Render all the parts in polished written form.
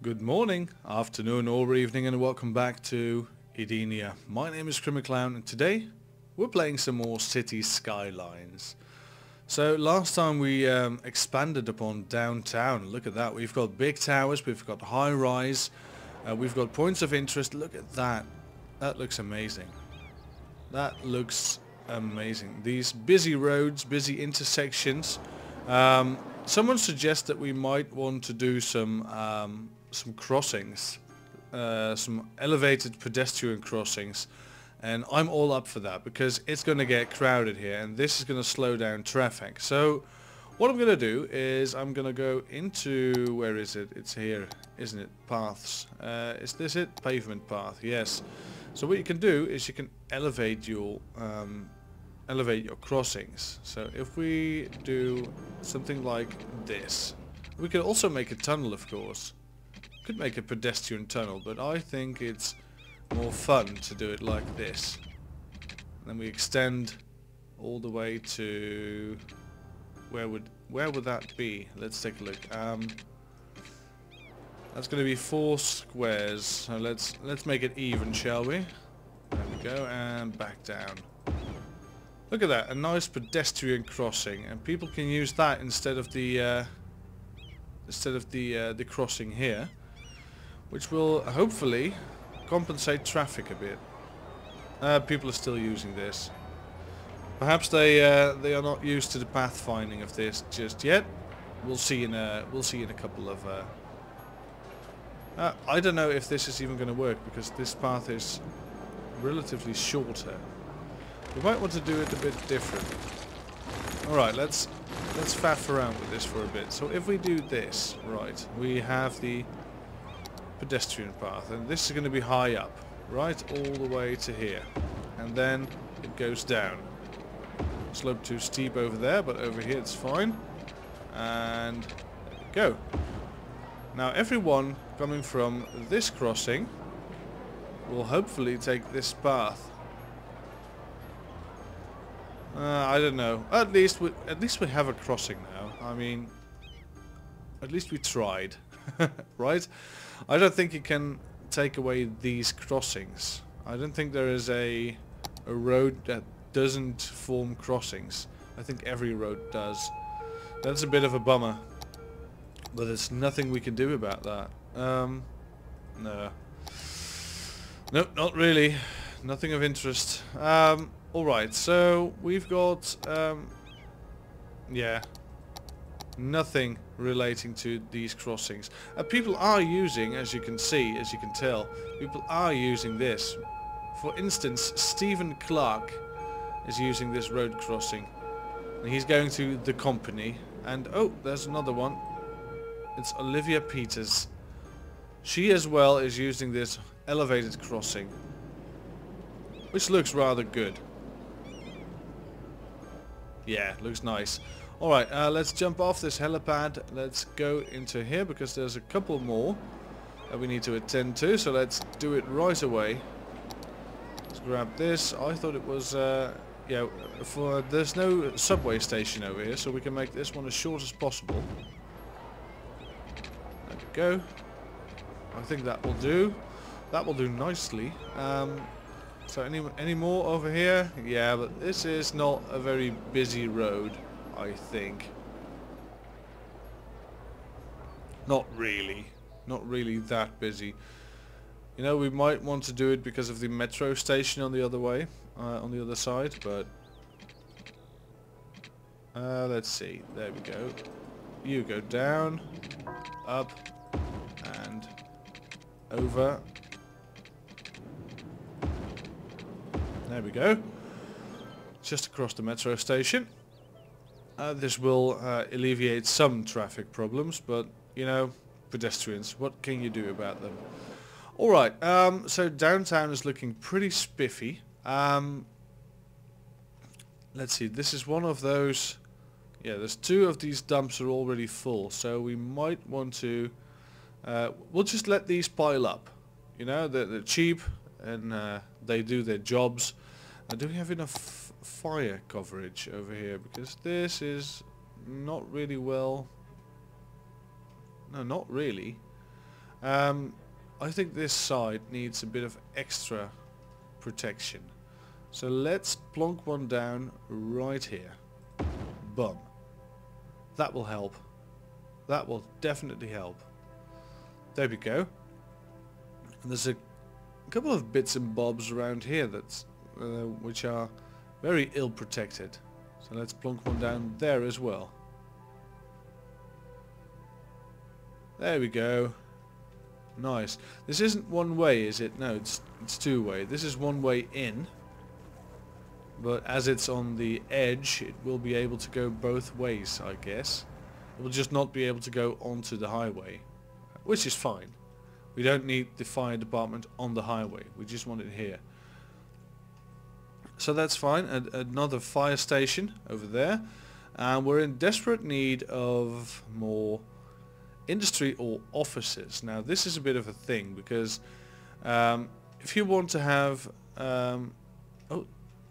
Good morning, afternoon or evening, and welcome back to Edenia. My name is Clown, and today we're playing some more City Skylines. So last time we expanded upon downtown. Look at that, we've got big towers, we've got high rise, we've got points of interest. Look at that, that looks amazing. That looks amazing. These busy roads, busy intersections. Someone suggests that we might want to do some crossings, some elevated pedestrian crossings, and I'm all up for that because it's going to get crowded here and this is going to slow down traffic. So what I'm going to do is I'm going to go into, where is it? It's here, isn't it? Paths. Is this it? Pavement path, yes. So what you can do is you can elevate your crossings. So if we do something like this, we could also make a tunnel, of course. Could make a pedestrian tunnel, but I think it's more fun to do it like this. Then we extend all the way to where would that be? Let's take a look. That's going to be 4 squares. So let's make it even, shall we? There we go, and back down. Look at that, a nice pedestrian crossing, and people can use that instead of the crossing here, which will hopefully compensate traffic a bit. People are still using this. Perhaps they are not used to the pathfinding of this just yet. We'll see in a couple of. I don't know if this is even going to work because this path is relatively shorter. We might want to do it a bit different. Alright, let's faff around with this for a bit. So if we do this, right, we have the pedestrian path, and this is going to be high up, right, all the way to here. And then it goes down. Slope too steep over there, but over here it's fine. And there we go. Now everyone coming from this crossing will hopefully take this path. I don't know. At least we have a crossing now. I mean, at least we tried, right? I don't think you can take away these crossings. I don't think there is a road that doesn't form crossings. I think every road does. That's a bit of a bummer, but there's nothing we can do about that. No. Nope, not really. Nothing of interest. Alright, so we've got, yeah, nothing relating to these crossings. People are using, as you can see, as you can tell, people are using this. For instance, Stephen Clark is using this road crossing. And he's going to the company, and oh, there's another one. It's Olivia Peters. She as well is using this elevated crossing, which looks rather good. Yeah, looks nice. Alright, let's jump off this helipad. Let's go into here because there's a couple more that we need to attend to. So let's do it right away. Let's grab this. I thought it was, yeah, there's no subway station over here, so we can make this one as short as possible. There we go. I think that will do. That will do nicely. So any more over here? Yeah, but this is not a very busy road, I think. Not really that busy. You know, we might want to do it because of the metro station on the other way, on the other side, but let's see. There we go. You go down, up, and over. There we go. Just across the metro station. This will alleviate some traffic problems, but you know, pedestrians, what can you do about them? Alright, so downtown is looking pretty spiffy. Let's see, this is one of those. Yeah, there's 2 of these dumps are already full, so we might want to we'll just let these pile up. You know, they're cheap and they do their jobs. Do we have enough fire coverage over here? Because this is not really well. No, not really. I think this side needs a bit of extra protection. So let's plonk one down right here. Bum. That will help. That will definitely help. There we go. And there's a couple of bits and bobs around here that's which are very ill protected. So let's plonk one down there as well. There we go. Nice. This isn't one way, is it? No, it's two way. This is one way in. But as it's on the edge, it will be able to go both ways, I guess. It will just not be able to go onto the highway, which is fine. We don't need the fire department on the highway. We just want it here. So that's fine. Another fire station over there. We're in desperate need of more industry or offices. Now this is a bit of a thing because if you want to have oh,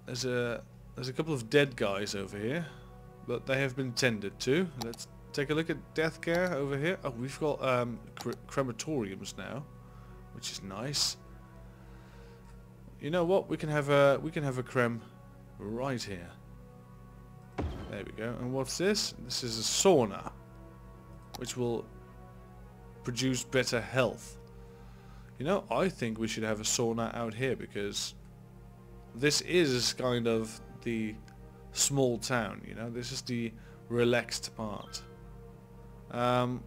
there's a couple of dead guys over here, but they have been tended to. Let's take a look at death care over here. Oh, we've got crematoriums now, which is nice. You know what? We can have a creme right here. There we go. And what's this? This is a sauna, which will produce better health. You know, I think we should have a sauna out here because this is kind of the small town, you know. This is the relaxed part. You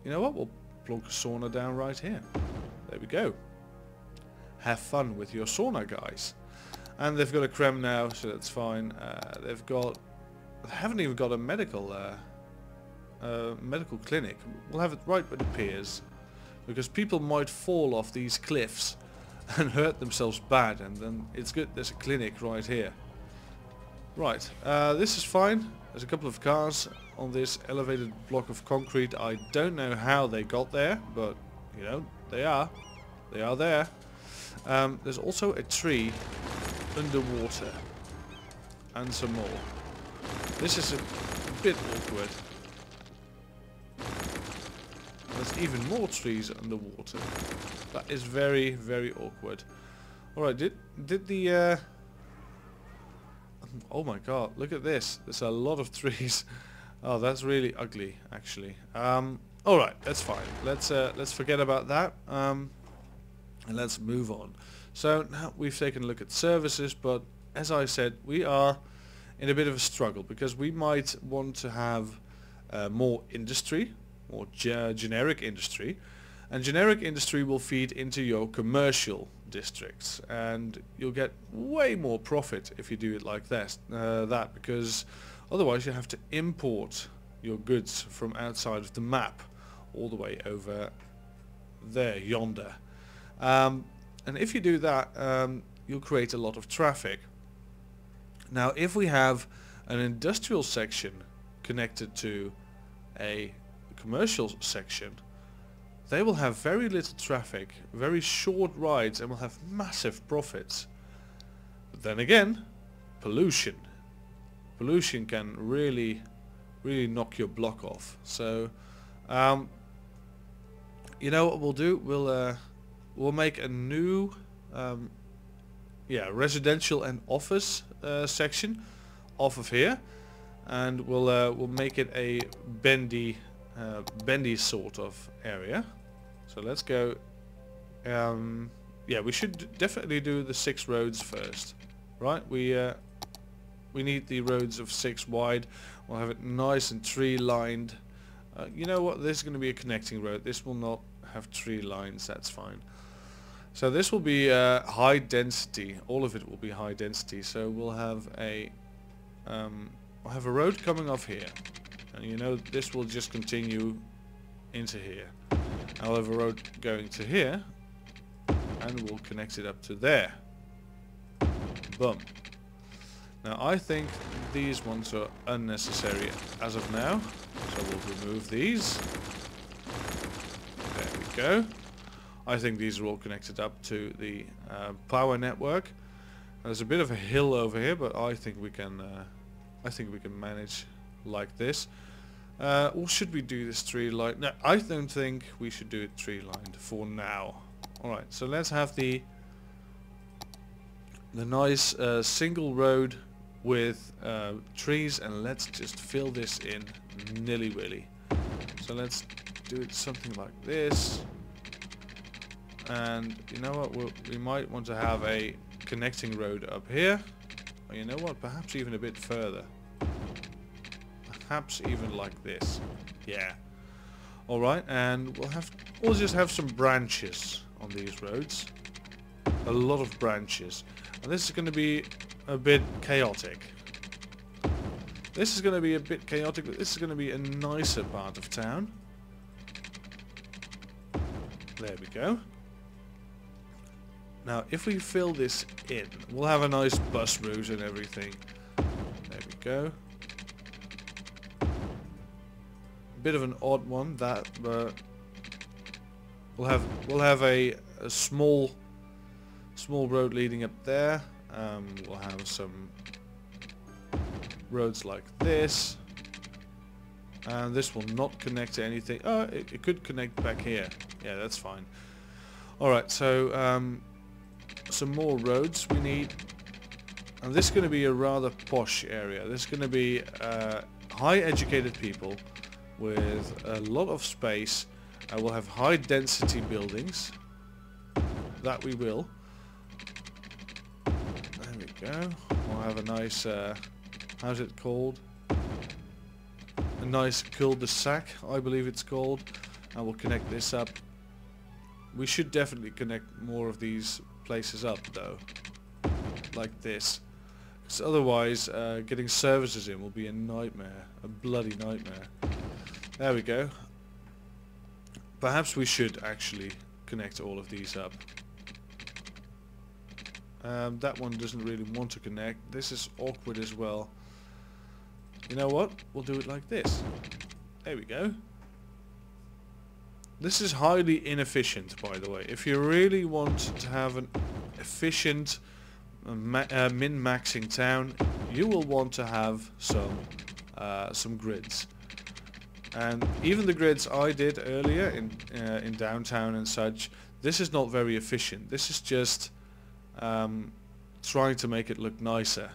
know what? We'll plonk a sauna down right here. There we go. Have fun with your sauna, guys. And they've got a creme now, so that's fine. They haven't even got a medical clinic. We'll have it right where the piers, because people might fall off these cliffs and hurt themselves bad, and then it's good there's a clinic right here. Right, this is fine. There's a couple of cars on this elevated block of concrete. I don't know how they got there, but you know, they are there. There's also a tree underwater and some more. This is a bit awkward. There's even more trees underwater. That is very, very awkward. Alright, did the oh my god, look at this. There's a lot of trees. Oh, that's really ugly, actually. Alright, that's fine. Let's forget about that. And let's move on. So now we've taken a look at services, but as I said, we are in a bit of a struggle because we might want to have more industry, more generic industry, and generic industry will feed into your commercial districts, and you'll get way more profit if you do it like that, because otherwise you have to import your goods from outside of the map all the way over there, yonder. And if you do that, you'll create a lot of traffic. Now if we have an industrial section connected to a commercial section, they will have very little traffic, very short rides, and will have massive profits. But then again, pollution can really knock your block off. So you know what we'll do? We'll make a new residential and office section off of here, and we'll make it a bendy sort of area. So let's go. Yeah, we should definitely do the 6 roads first, right? We need the roads of 6 wide. We'll have it nice and tree lined. You know what? This is going to be a connecting road. This will not have tree lines. That's fine. So this will be high density. All of it will be high density. So we'll have a road coming off here, and you know this will just continue into here. I'll have a road going to here, and we'll connect it up to there. Boom. Now I think these ones are unnecessary as of now, so we'll remove these. There we go. I think these are all connected up to the power network. There's a bit of a hill over here, but I think we can manage like this. Or should we do this tree line? No, I don't think we should do it tree lined for now. Alright, so let's have the nice single road with trees, and let's just fill this in nilly-willy. So let's do it something like this. And you know what, we might want to have a connecting road up here. Or you know what, perhaps even a bit further. Perhaps even like this. Yeah. Alright, and we'll just have some branches on these roads. A lot of branches. And this is going to be a bit chaotic. This is going to be a bit chaotic, but this is going to be a nicer part of town. There we go. Now, if we fill this in, we'll have a nice bus route and everything. There we go. Bit of an odd one, that, but we'll have a small road leading up there. We'll have some roads like this, and this will not connect to anything. Oh, it could connect back here. Yeah, that's fine. Alright, so some more roads we need, and this is going to be a rather posh area. This is going to be high educated people with a lot of space. We'll have high density buildings. That we will. There we go. We'll have a nice, how's it called? A nice cul-de-sac, I believe it's called. And we'll connect this up. We should definitely connect more of these places up though. Like this. Because otherwise, getting services in will be a nightmare. A bloody nightmare. There we go. Perhaps we should actually connect all of these up. That one doesn't really want to connect. This is awkward as well. You know what? We'll do it like this. There we go. This is highly inefficient, by the way. If you really want to have an efficient min-maxing town, you will want to have some grids. And even the grids I did earlier in downtown and such, this is not very efficient. This is just trying to make it look nicer.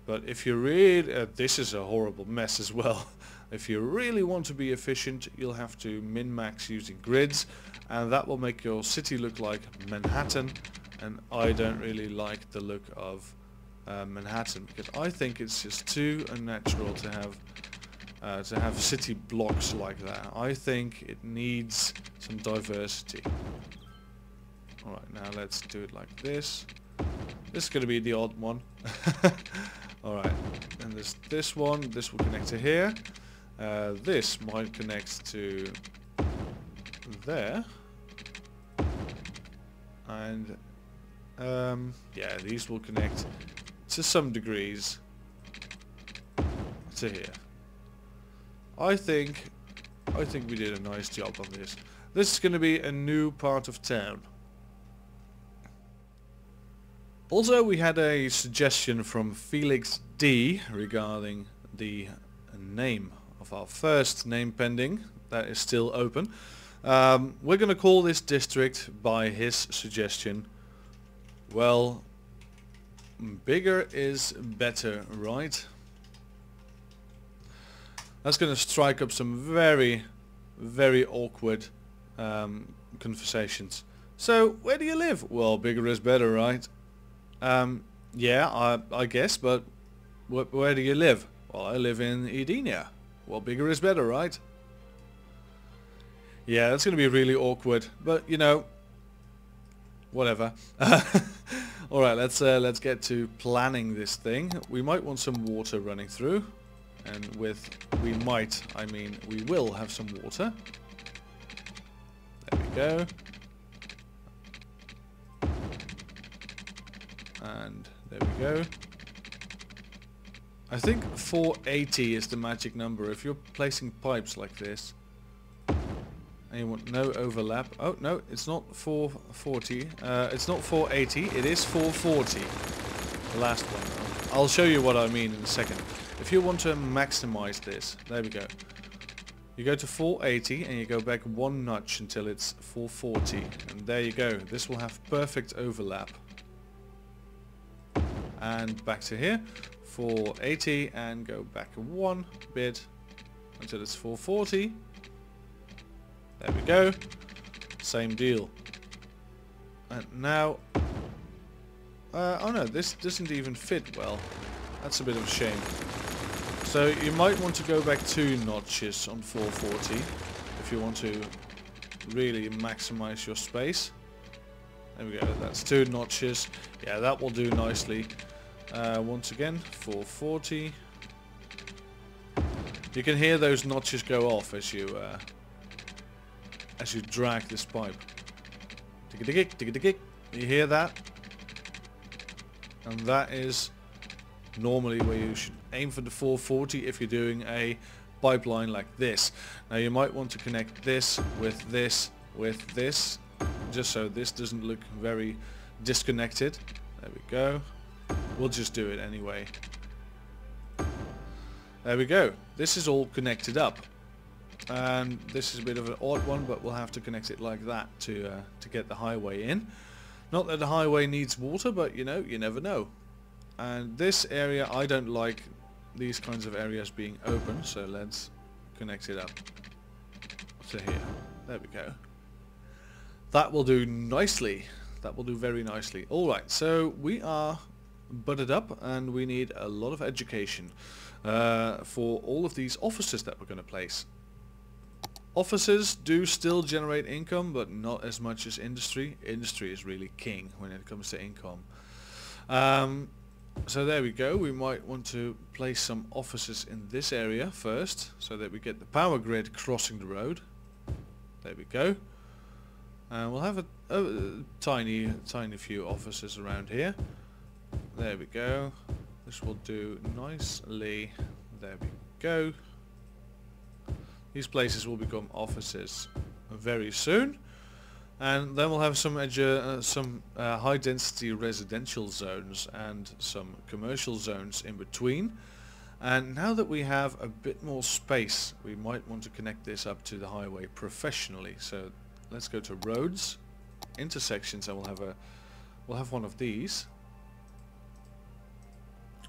But if you really, this is a horrible mess as well. If you really want to be efficient, you'll have to min-max using grids, and that will make your city look like Manhattan. And I don't really like the look of Manhattan, because I think it's just too unnatural to have city blocks like that. I think it needs some diversity. Alright, now let's do it like this. This is going to be the odd one. Alright, and there's this one. This will connect to here. This might connect to there. And yeah, these will connect to some degrees to here. I think we did a nice job on this. This is going to be a new part of town. Also, we had a suggestion from Felix D regarding the name of our first name pending. That is still open. We're going to call this district by his suggestion. Well, bigger is better, right? That's going to strike up some very, very awkward conversations. So, where do you live? Well, bigger is better, right? Yeah, I guess, but where do you live? Well, I live in Edenia. Well, bigger is better, right? Yeah, that's going to be really awkward, but you know, whatever. Alright, let's get to planning this thing. We might want some water running through, and with we might, I mean we will have some water. There we go. And there we go. I think 480 is the magic number. If you're placing pipes like this and you want no overlap. Oh no, it's not 440. It's not 480. It is 440. The last one. I'll show you what I mean in a second. If you want to maximize this, there we go. You go to 480 and you go back one notch until it's 440. And there you go. This will have perfect overlap. And back to here. 480 and go back one bit until it's 440. There we go. Same deal. And now... oh no, this doesn't even fit well. That's a bit of a shame. So you might want to go back 2 notches on 440 if you want to really maximize your space. There we go, that's 2 notches. Yeah, that will do nicely. Once again, 440. You can hear those notches go off as you drag this pipe. Tick-a-tick, tick-a-tick. You hear that? And that is normally where you should aim for the 440 if you're doing a pipeline like this. Now you might want to connect this with this with this, just so this doesn't look very disconnected. There we go. We'll just do it anyway. There we go. This is all connected up. And this is a bit of an odd one, but we'll have to connect it like that to get the highway in. Not that the highway needs water, but you know, you never know. And this area, I don't like these kinds of areas being open, so let's connect it up to here. There we go. That will do nicely. That will do very nicely. Alright, so we are butted up and we need a lot of education for all of these offices that we're going to place. Offices do still generate income, but not as much as industry. Industry is really king when it comes to income. So there we go. We might want to place some offices in this area first, so that we get the power grid crossing the road. There we go. And we'll have a tiny few offices around here. There we go. This will do nicely. There we go. These places will become offices very soon. And then we'll have some high density residential zones and some commercial zones in between. And now that we have a bit more space, we might want to connect this up to the highway professionally. So let's go to roads, intersections, and we'll have one of these.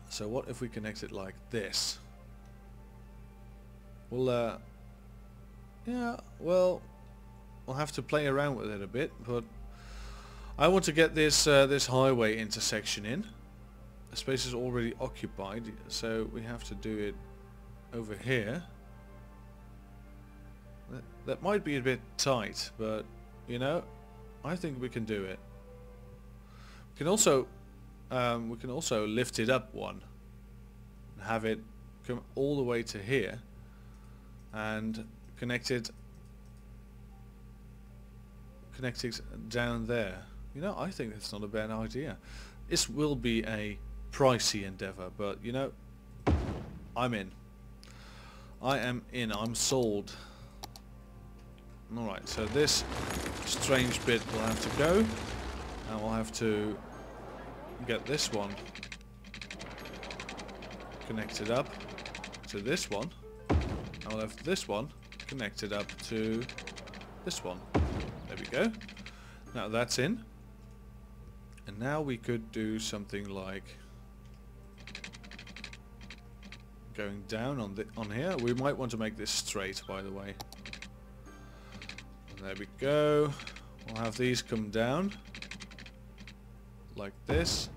So what if we connect it like this? We'll yeah, well, we'll have to play around with it a bit, but I want to get this this highway intersection in. The space is already occupied, so we have to do it over here. That might be a bit tight, but you know, I think we can do it. We can also lift it up one and have it come all the way to here and connect it down there. You know, I think that's not a bad idea. This will be a pricey endeavor, but you know, I'm in. I am in. I'm sold. Alright, so this strange bit will have to go, and we'll have to get this one connected up to this one, and we'll have this one connected up to this one. There we go. Now that's in. And now we could do something like going down on here. We might want to make this straight, by the way. And there we go. We'll have these come down like this.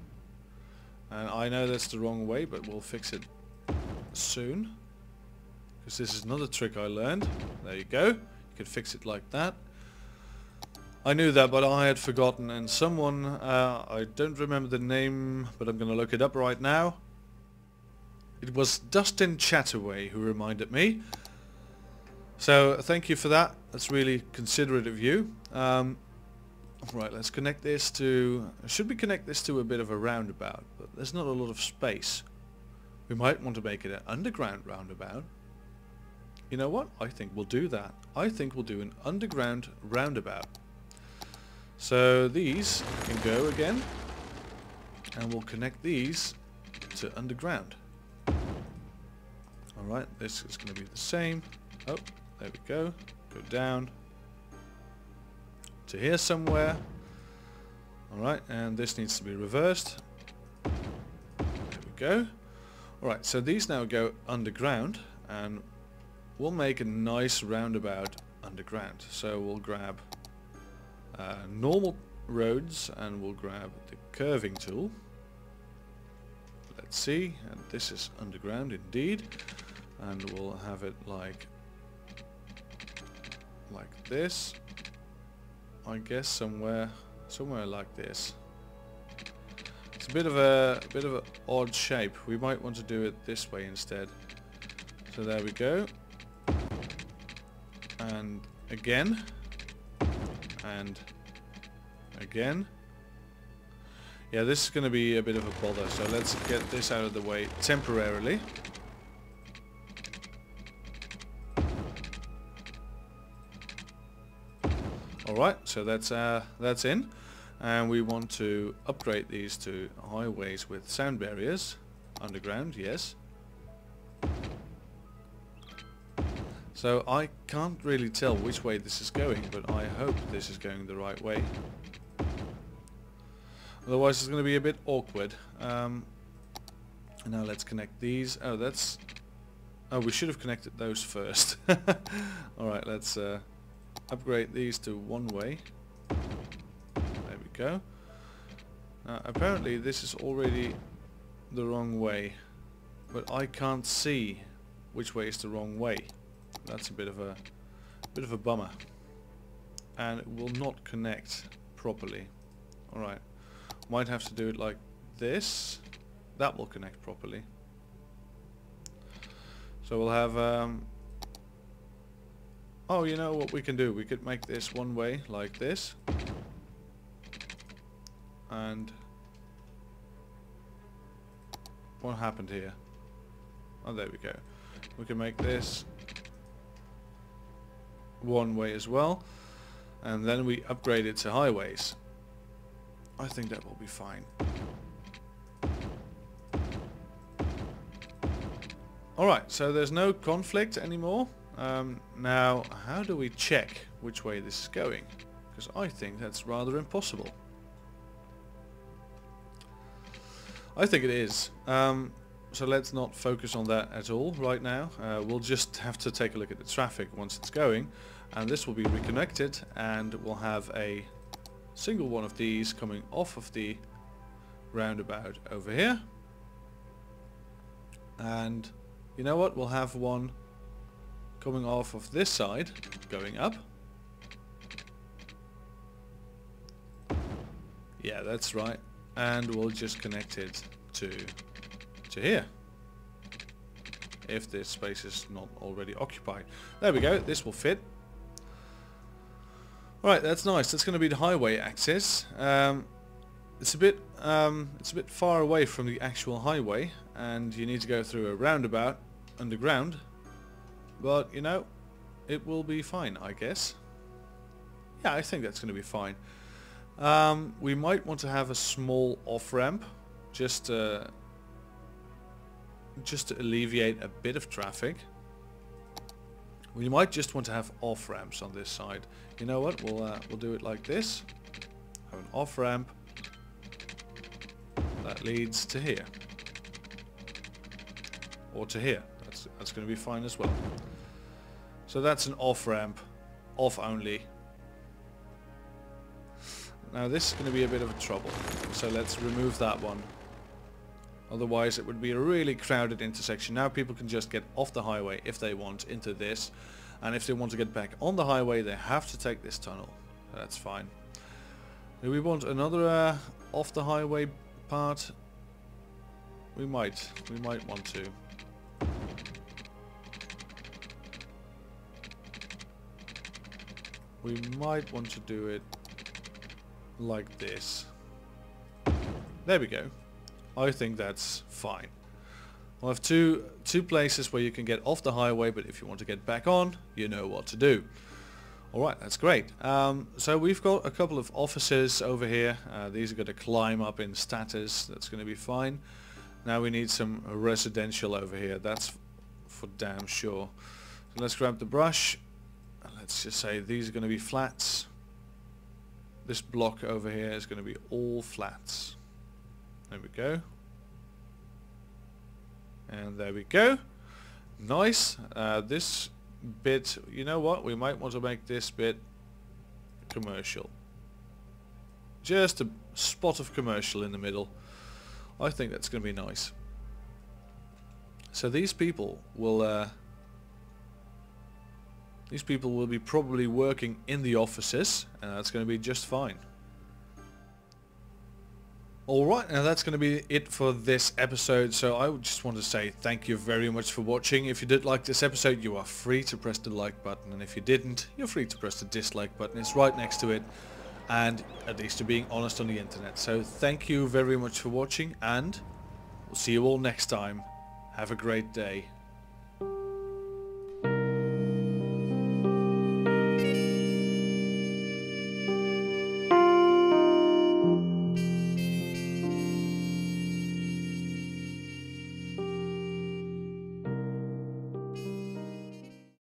And I know that's the wrong way, but we'll fix it soon. Because this is another trick I learned. There you go. You can fix it like that. I knew that, but I had forgotten, and someone, I don't remember the name, but I'm going to look it up right now. It was Dustin Chataway who reminded me. So thank you for that. That's really considerate of you. Right, let's connect this to... Should we connect this to a bit of a roundabout? But there's not a lot of space. We might want to make it an underground roundabout. You know what? I think we'll do that. I think we'll do an underground roundabout. So these can go again, and we'll connect these to underground. Alright, this is going to be the same. Oh, There we go. Go down to here somewhere. Alright, and this needs to be reversed. There we go. Alright, so these now go underground, and we'll make a nice roundabout underground. So we'll grab normal roads, and we'll grab the curving tool. Let's see, and this is underground indeed, and we'll have it like this. I guess somewhere like this. It's a bit of an odd shape. We might want to do it this way instead. So there we go. And again. And again. Yeah, this is going to be a bit of a bother, so let's get this out of the way temporarily. Alright, so that's in, and we want to upgrade these to highways with sound barriers. Underground, yes. So I can't really tell which way this is going, but I hope this is going the right way. Otherwise it's going to be a bit awkward. Now let's connect these. Oh, we should have connected those first. Alright, let's upgrade these to one way. There we go. Apparently this is already the wrong way, but I can't see which way is the wrong way. That's a bit of a bummer, and it will not connect properly. Alright, might have to do it like this. That will connect properly. So we'll have oh, you know what we can do? We could make this one way like this, and what happened here? Oh, there we go. We can make this one way as well, and then we upgrade it to highways. I think that will be fine. Alright, so there's no conflict anymore. Now, how do we check which way this is going? Because I think that's rather impossible. I think it is. So let's not focus on that at all right now. We'll just have to take a look at the traffic once it's going, and this will be reconnected, and we'll have a single one of these coming off of the roundabout over here. And you know what? We'll have one coming off of this side, going up. Yeah, that's right. And we'll just connect it to here, if this space is not already occupied. There we go, this will fit. Alright, that's nice. That's going to be the highway access. It's a bit far away from the actual highway, and you need to go through a roundabout underground, but you know, it will be fine, I guess. Yeah, I think that's going to be fine. We might want to have a small off-ramp, just to alleviate a bit of traffic. We might just want to have off-ramps on this side. You know what? We'll do it like this. Have an off-ramp that leads to here, or to here. That's going to be fine as well. So that's an off-ramp, off only. Now this is going to be a bit of a trouble, so let's remove that one. Otherwise it would be a really crowded intersection. Now people can just get off the highway if they want into this, and if they want to get back on the highway they have to take this tunnel. That's fine. Do we want another off the highway part? We might want to. We might want to do it like this. There we go. I think that's fine. We'll have two places where you can get off the highway, but if you want to get back on, you know what to do. Alright, that's great. So we've got a couple of offices over here. These are going to climb up in status. That's going to be fine. Now we need some residential over here. That's for damn sure. So let's grab the brush let's just say these are going to be flats. This block over here is going to be all flats. There we go. And there we go. Nice. This bit, you know what? We might want to make this bit commercial. Just a spot of commercial in the middle. I think that's going to be nice. So these people will be probably working in the offices, and that's going to be just fine. Alright, now that's going to be it for this episode, so I just want to say thank you very much for watching. If you did like this episode, you are free to press the like button, and if you didn't, you're free to press the dislike button. It's right next to it, and at least you're being honest on the internet. So thank you very much for watching, and we'll see you all next time. Have a great day.